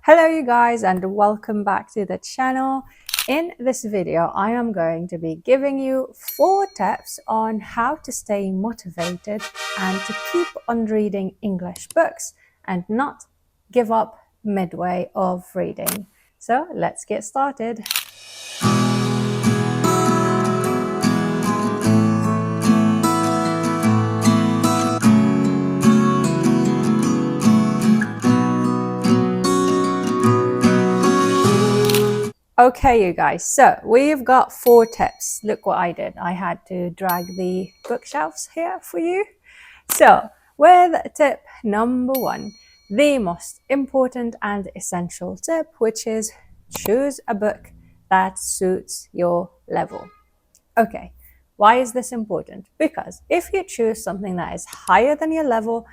Hello you guys and welcome back to the channel. In this video I am going to be giving you 4 tips on how to stay motivated and to keep on reading English books and not give up midway of reading. So let's get started. Okay, you guys, so we've got 4 tips. Look what I did. I had to drag the bookshelves here for you. So, with tip number 1, the most important and essential tip, which is choose a book that suits your level. Okay, why is this important? Because if you choose something that is higher than your level,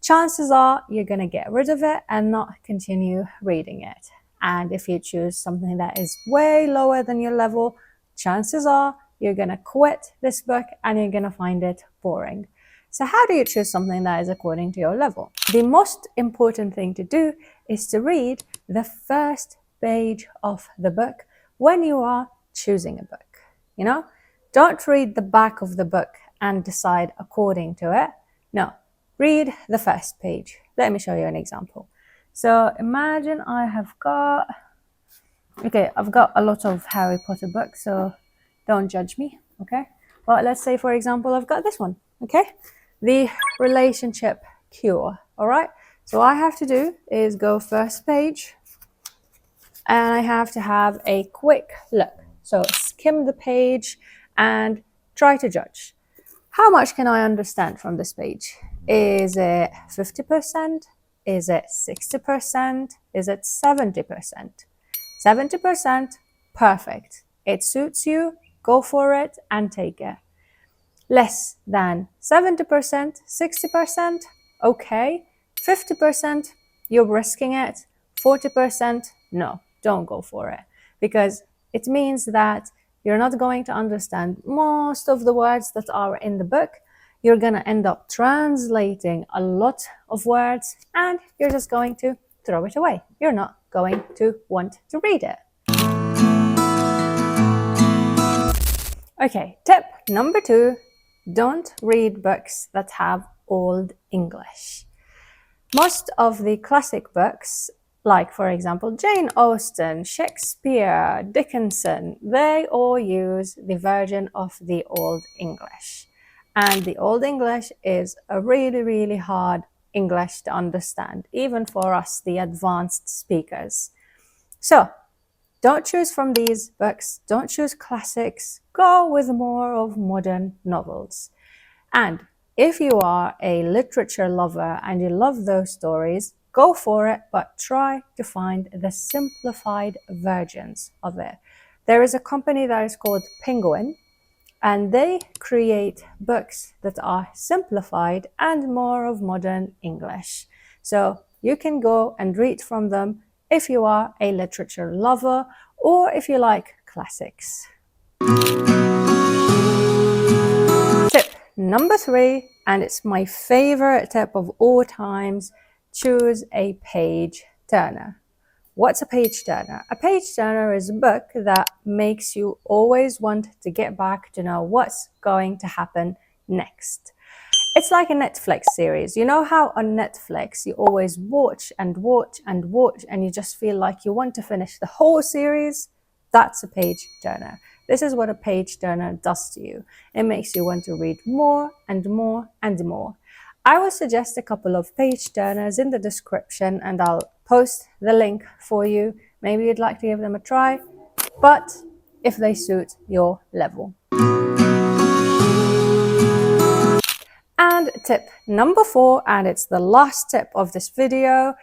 chances are you're going to get rid of it and not continue reading it. And if you choose something that is way lower than your level, chances are you're going to quit this book and you're going to find it boring. So how do you choose something that is according to your level? The most important thing to do is to read the first page of the book when you are choosing a book. You know, don't read the back of the book and decide according to it. No, read the first page. Let me show you an example. So imagine I've got a lot of Harry Potter books, so don't judge me, okay? Well, let's say, for example, I've got this one, okay? The Relationship Cure, all right? So what I have to do is go first page, and I have to have a quick look. So skim the page and try to judge. How much can I understand from this page? Is it 50%? Is it 60%? Is it 70%? 70%, perfect. It suits you, go for it and take it. Less than 70%, 60%, okay. 50%, you're risking it. 40%, no, don't go for it. Because it means that you're not going to understand most of the words that are in the book. You're going to end up translating a lot of words and you're just going to throw it away. You're not going to want to read it. Okay, tip number 2, don't read books that have old English. Most of the classic books, like for example Jane Austen, Shakespeare, Dickinson, they all use the version of the Old English. And the Old English is a really hard English to understand, even for us, the advanced speakers. So don't choose from these books, don't choose classics, go with more of modern novels. And if you are a literature lover and you love those stories, go for it, but try to find the simplified versions of it. There is a company that is called Penguin, and they create books that are simplified and more of modern English. So you can go and read from them if you are a literature lover or if you like classics. Tip number 3, and it's my favorite tip of all times, choose a page turner. What's a page turner? A page turner is a book that makes you always want to get back to know what's going to happen next. It's like a Netflix series. You know how on Netflix you always watch and watch and watch and you just feel like you want to finish the whole series? That's a page turner. This is what a page turner does to you. It makes you want to read more and more and more. I will suggest a couple of page turners in the description and I'll post the link for you. Maybe you'd like to give them a try, but if they suit your level. And tip number 4, and it's the last tip of this video,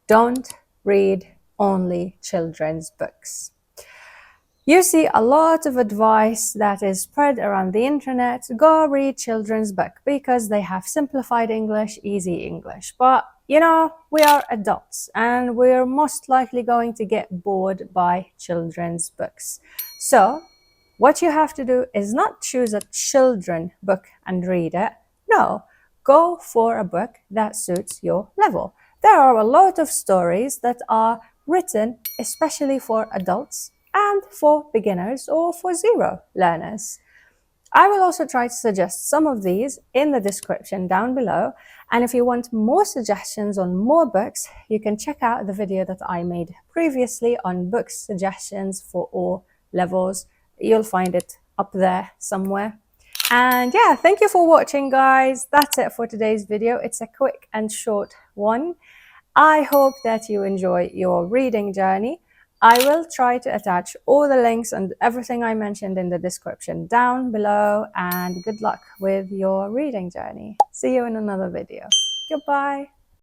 don't read only children's books. You see a lot of advice that is spread around the internet. Go read children's book because they have simplified English, easy English. But, you know, we are adults and we're most likely going to get bored by children's books. So what you have to do is not choose a children's book and read it. No, go for a book that suits your level. There are a lot of stories that are written especially for adults and for beginners or for zero learners. I will also try to suggest some of these in the description down below. And if you want more suggestions on more books, you can check out the video that I made previously on book suggestions for all levels. You'll find it up there somewhere. And yeah, thank you for watching, guys. That's it for today's video. It's a quick and short one. I hope that you enjoy your reading journey. I will try to attach all the links and everything I mentioned in the description down below, and good luck with your reading journey. See you in another video. Goodbye.